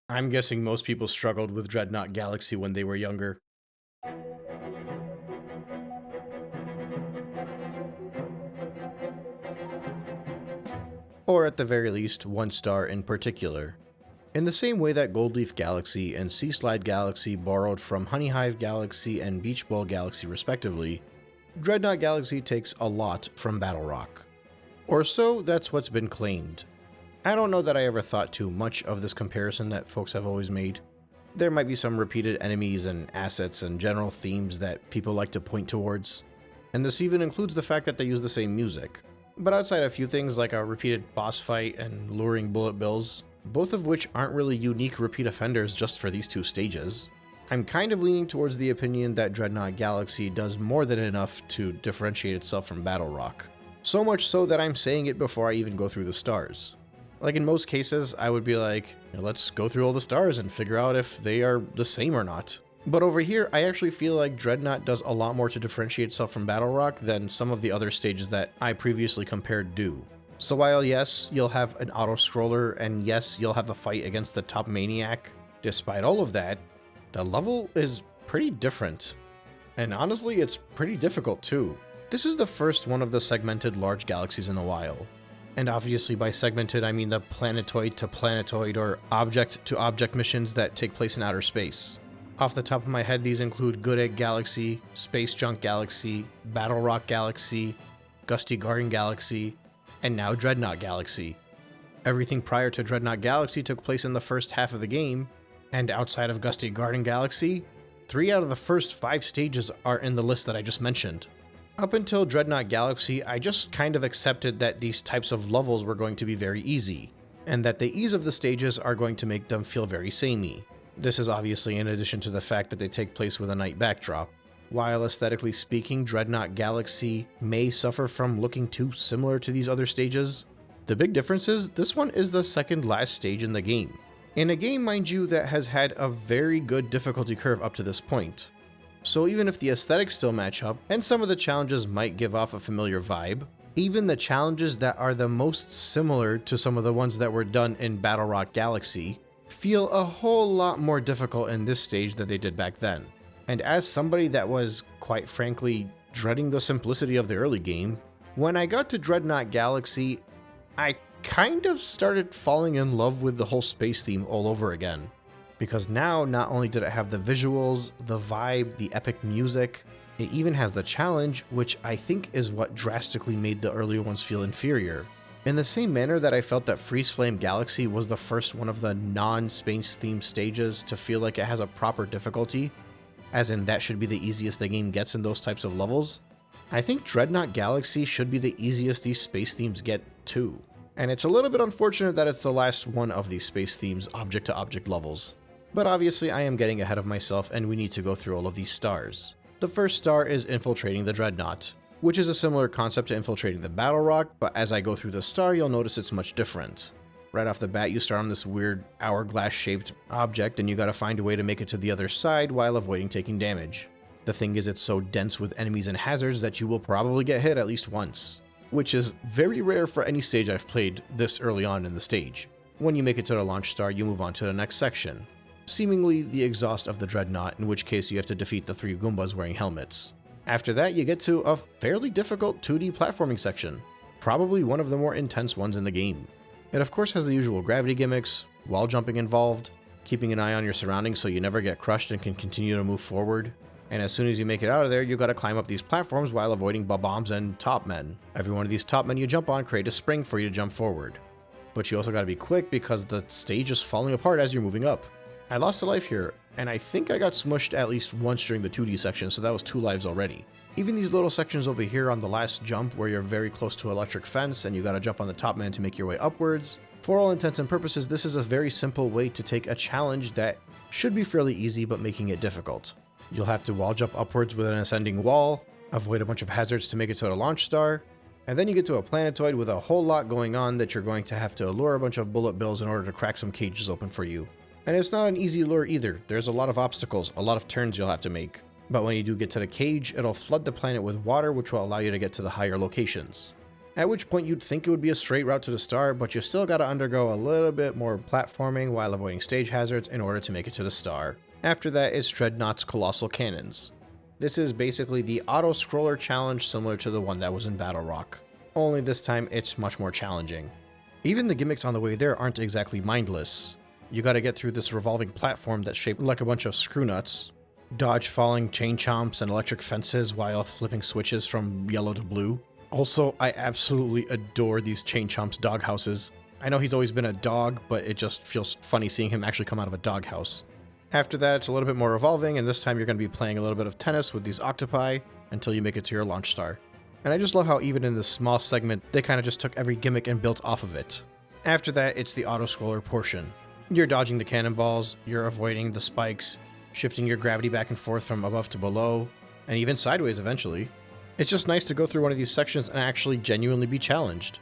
I'm guessing most people struggled with Dreadnought Galaxy when they were younger. Or at the very least, one star in particular. In the same way that Goldleaf Galaxy and Sea Slide Galaxy borrowed from Honey Hive Galaxy and Beach Ball Galaxy respectively, Dreadnought Galaxy takes a lot from Battle Rock. Or so that's what's been claimed. I don't know that I ever thought too much of this comparison that folks have always made. There might be some repeated enemies and assets and general themes that people like to point towards, and this even includes the fact that they use the same music. But outside a few things like a repeated boss fight and luring bullet bills, both of which aren't really unique repeat offenders just for these two stages, I'm kind of leaning towards the opinion that Dreadnought Galaxy does more than enough to differentiate itself from Battle Rock. So much so that I'm saying it before I even go through the stars. Like in most cases, I would be like, let's go through all the stars and figure out if they are the same or not. But over here, I actually feel like Dreadnought does a lot more to differentiate itself from Battle Rock than some of the other stages that I previously compared do. So while yes, you'll have an auto-scroller, and yes, you'll have a fight against the top maniac, despite all of that, the level is pretty different. And honestly, it's pretty difficult too. This is the first one of the segmented large galaxies in a while. And obviously by segmented, I mean the planetoid to planetoid or object to object missions that take place in outer space. Off the top of my head, these include Good Egg Galaxy, Space Junk Galaxy, Battle Rock Galaxy, Gusty Garden Galaxy, and now Dreadnought Galaxy. Everything prior to Dreadnought Galaxy took place in the first half of the game, and outside of Gusty Garden Galaxy, 3 out of the first 5 stages are in the list that I just mentioned. Up until Dreadnought Galaxy, I just kind of accepted that these types of levels were going to be very easy, and that the ease of the stages are going to make them feel very samey. This is obviously in addition to the fact that they take place with a night backdrop. While aesthetically speaking, Dreadnought Galaxy may suffer from looking too similar to these other stages, the big difference is this one is the second last stage in the game. In a game, mind you, that has had a very good difficulty curve up to this point. So even if the aesthetics still match up, and some of the challenges might give off a familiar vibe, even the challenges that are the most similar to some of the ones that were done in Battle Rock Galaxy feel a whole lot more difficult in this stage than they did back then. And as somebody that was, quite frankly, dreading the simplicity of the early game, when I got to Dreadnought Galaxy, I kind of started falling in love with the whole space theme all over again. Because now, not only did it have the visuals, the vibe, the epic music, it even has the challenge, which I think is what drastically made the earlier ones feel inferior. In the same manner that I felt that Freeze Flame Galaxy was the first one of the non-space themed stages to feel like it has a proper difficulty, as in that should be the easiest the game gets in those types of levels, I think Dreadnought Galaxy should be the easiest these space themes get too. And it's a little bit unfortunate that it's the last one of these space themes object-to-object levels. But obviously I am getting ahead of myself and we need to go through all of these stars. The first star is infiltrating the Dreadnought, which is a similar concept to infiltrating the Battle Rock, but as I go through the star you'll notice it's much different. Right off the bat you start on this weird hourglass shaped object and you gotta find a way to make it to the other side while avoiding taking damage. The thing is it's so dense with enemies and hazards that you will probably get hit at least once, which is very rare for any stage I've played this early on in the stage. When you make it to the launch star you move on to the next section, seemingly the exhaust of the Dreadnought, in which case you have to defeat the 3 Goombas wearing helmets. After that you get to a fairly difficult 2D platforming section, probably one of the more intense ones in the game. It of course has the usual gravity gimmicks, wall jumping involved, keeping an eye on your surroundings so you never get crushed and can continue to move forward. And as soon as you make it out of there, you gotta climb up these platforms while avoiding bombs and top men. Every one of these top men you jump on create a spring for you to jump forward. But you also gotta be quick because the stage is falling apart as you're moving up. I lost a life here, and I think I got smushed at least once during the 2D section, so that was 2 lives already. Even these little sections over here on the last jump where you're very close to electric fence and you gotta jump on the top man to make your way upwards, for all intents and purposes this is a very simple way to take a challenge that should be fairly easy but making it difficult. You'll have to wall jump upwards with an ascending wall, avoid a bunch of hazards to make it to the launch star, and then you get to a planetoid with a whole lot going on that you're going to have to lure a bunch of bullet bills in order to crack some cages open for you. And it's not an easy lure either, there's a lot of obstacles, a lot of turns you'll have to make. But when you do get to the cage, it'll flood the planet with water which will allow you to get to the higher locations. at which point you'd think it would be a straight route to the star, but you still gotta undergo a little bit more platforming while avoiding stage hazards in order to make it to the star. After that is Dreadnought's Colossal Cannons. This is basically the auto-scroller challenge similar to the one that was in Battle Rock, only this time it's much more challenging. Even the gimmicks on the way there aren't exactly mindless. You gotta get through this revolving platform that's shaped like a bunch of screw nuts, dodge falling chain chomps and electric fences while flipping switches from yellow to blue. Also, I absolutely adore these chain chomps doghouses. I know he's always been a dog, but it just feels funny seeing him actually come out of a doghouse. After that, it's a little bit more revolving, and this time you're going to be playing a little bit of tennis with these octopi until you make it to your launch star. And I just love how even in this small segment, they kind of just took every gimmick and built off of it. After that, it's the auto-scroller portion. You're dodging the cannonballs, you're avoiding the spikes, shifting your gravity back and forth from above to below, and even sideways eventually. It's just nice to go through one of these sections and actually genuinely be challenged.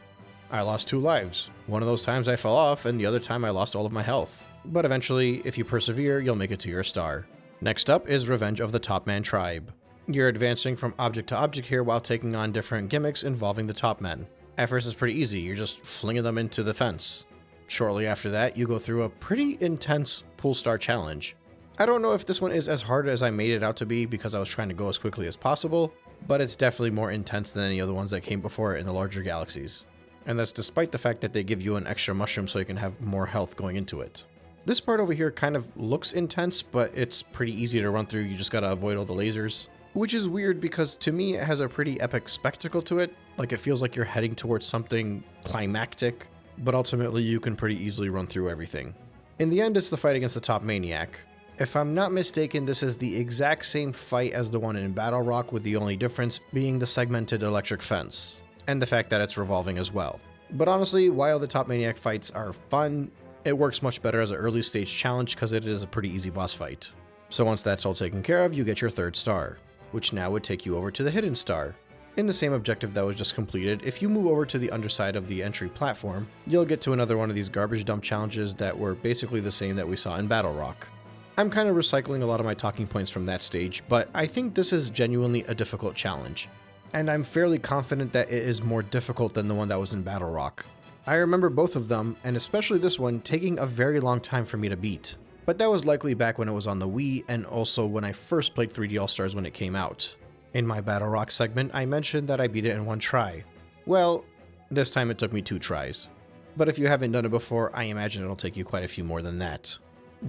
I lost 2 lives. One of those times I fell off, and the other time I lost all of my health. But eventually, if you persevere, you'll make it to your star. Next up is Revenge of the Top Man Tribe. You're advancing from object to object here while taking on different gimmicks involving the top men. At first it's pretty easy, you're just flinging them into the fence. Shortly after that, you go through a pretty intense pool star challenge. I don't know if this one is as hard as I made it out to be because I was trying to go as quickly as possible, but it's definitely more intense than any other ones that came before it in the larger galaxies. And that's despite the fact that they give you an extra mushroom so you can have more health going into it. This part over here kind of looks intense, but it's pretty easy to run through, you just gotta avoid all the lasers. Which is weird because to me it has a pretty epic spectacle to it, like it feels like you're heading towards something climactic, but ultimately you can pretty easily run through everything. In the end, it's the fight against the top maniac. If I'm not mistaken, this is the exact same fight as the one in Battle Rock, with the only difference being the segmented electric fence, and the fact that it's revolving as well. But honestly, while the top maniac fights are fun, it works much better as an early stage challenge because it is a pretty easy boss fight. So once that's all taken care of, you get your 3rd star, which now would take you over to the hidden star. In the same objective that was just completed, if you move over to the underside of the entry platform, you'll get to another one of these garbage dump challenges that were basically the same that we saw in Battle Rock. I'm kind of recycling a lot of my talking points from that stage, but I think this is genuinely a difficult challenge. And I'm fairly confident that it is more difficult than the one that was in Battle Rock. I remember both of them, and especially this one, taking a very long time for me to beat. But that was likely back when it was on the Wii, and also when I first played 3D All-Stars when it came out. In my Battle Rock segment, I mentioned that I beat it in 1 try. Well, this time it took me 2 tries. But if you haven't done it before, I imagine it'll take you quite a few more than that,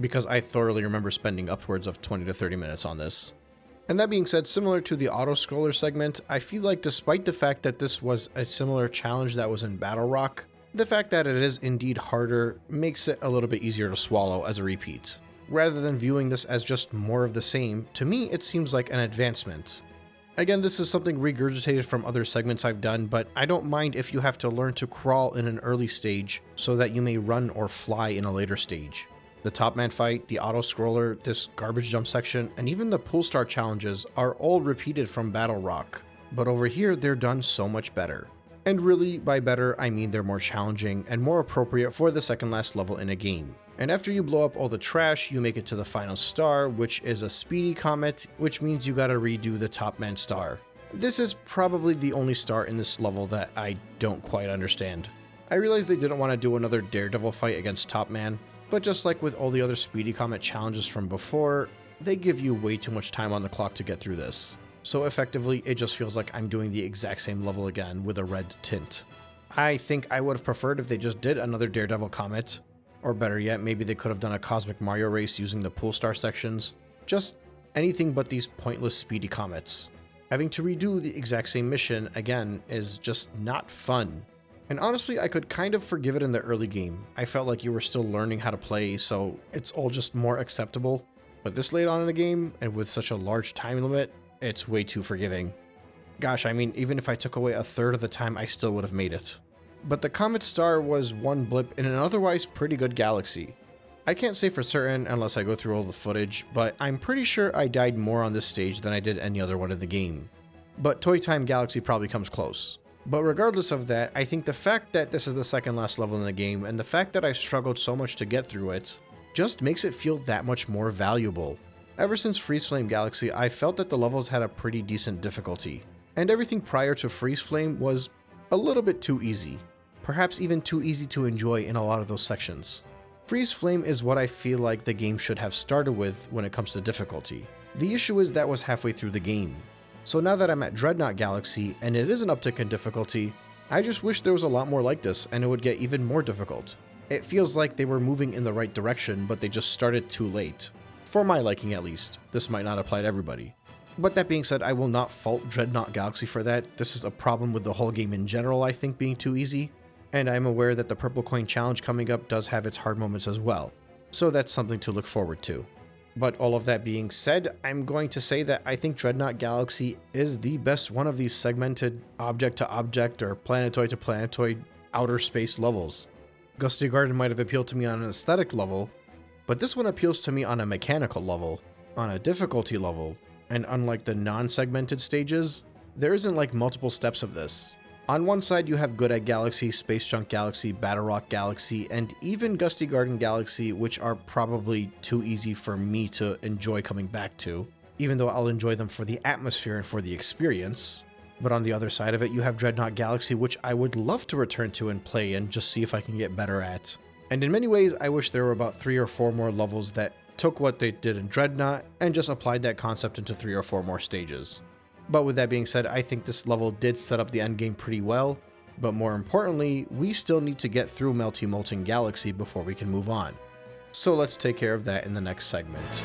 because I thoroughly remember spending upwards of 20 to 30 minutes on this. And that being said, similar to the auto-scroller segment, I feel like despite the fact that this was a similar challenge that was in Battle Rock, the fact that it is indeed harder makes it a little bit easier to swallow as a repeat. Rather than viewing this as just more of the same, to me it seems like an advancement. Again, this is something regurgitated from other segments I've done, but I don't mind if you have to learn to crawl in an early stage so that you may run or fly in a later stage. The Top Man fight, the auto-scroller, this garbage jump section, and even the pool star challenges are all repeated from Battle Rock, but over here they're done so much better. And really, by better, I mean they're more challenging and more appropriate for the second last level in a game. And after you blow up all the trash, you make it to the final star, which is a speedy comet, which means you gotta redo the Top Man star. This is probably the only star in this level that I don't quite understand. I realize they didn't want to do another Daredevil fight against Top Man, but just like with all the other Speedy Comet challenges from before, they give you way too much time on the clock to get through this. So effectively, it just feels like I'm doing the exact same level again with a red tint. I think I would have preferred if they just did another Daredevil Comet, or better yet, maybe they could have done a Cosmic Mario race using the pool star sections. Just anything but these pointless Speedy Comets. Having to redo the exact same mission again is just not fun. And honestly, I could kind of forgive it in the early game. I felt like you were still learning how to play, so it's all just more acceptable. But this late on in the game, and with such a large time limit, it's way too forgiving. Gosh, I mean, even if I took away a third of the time, I still would have made it. But the Comet Star was one blip in an otherwise pretty good galaxy. I can't say for certain unless I go through all the footage, but I'm pretty sure I died more on this stage than I did any other one in the game. But Toy Time Galaxy probably comes close. But regardless of that, I think the fact that this is the second last level in the game, and the fact that I struggled so much to get through it, just makes it feel that much more valuable. Ever since Freeze Flame Galaxy, I felt that the levels had a pretty decent difficulty, and everything prior to Freeze Flame was a little bit too easy. Perhaps even too easy to enjoy in a lot of those sections. Freeze Flame is what I feel like the game should have started with when it comes to difficulty. The issue is that was halfway through the game. So now that I'm at Dreadnought Galaxy and it is an uptick in difficulty, I just wish there was a lot more like this and it would get even more difficult. It feels like they were moving in the right direction, but they just started too late. For my liking at least. This might not apply to everybody. But that being said, I will not fault Dreadnought Galaxy for that. This is a problem with the whole game in general, I think, being too easy. And I'm aware that the Purple Coin Challenge coming up does have its hard moments as well. So that's something to look forward to. But all of that being said, I'm going to say that I think Dreadnought Galaxy is the best one of these segmented object-to-object or planetoid-to-planetoid outer space levels. Gusty Garden might have appealed to me on an aesthetic level, but this one appeals to me on a mechanical level, on a difficulty level, and unlike the non-segmented stages, there isn't like multiple steps of this. On one side you have Good Egg Galaxy, Space Junk Galaxy, Battle Rock Galaxy, and even Gusty Garden Galaxy, which are probably too easy for me to enjoy coming back to, even though I'll enjoy them for the atmosphere and for the experience. But on the other side of it, you have Dreadnought Galaxy, which I would love to return to and play and just see if I can get better at. And in many ways, I wish there were about 3 or 4 more levels that took what they did in Dreadnought and just applied that concept into 3 or 4 more stages. But with that being said, I think this level did set up the endgame pretty well, but more importantly, we still need to get through Melty Molten Galaxy before we can move on. So let's take care of that in the next segment.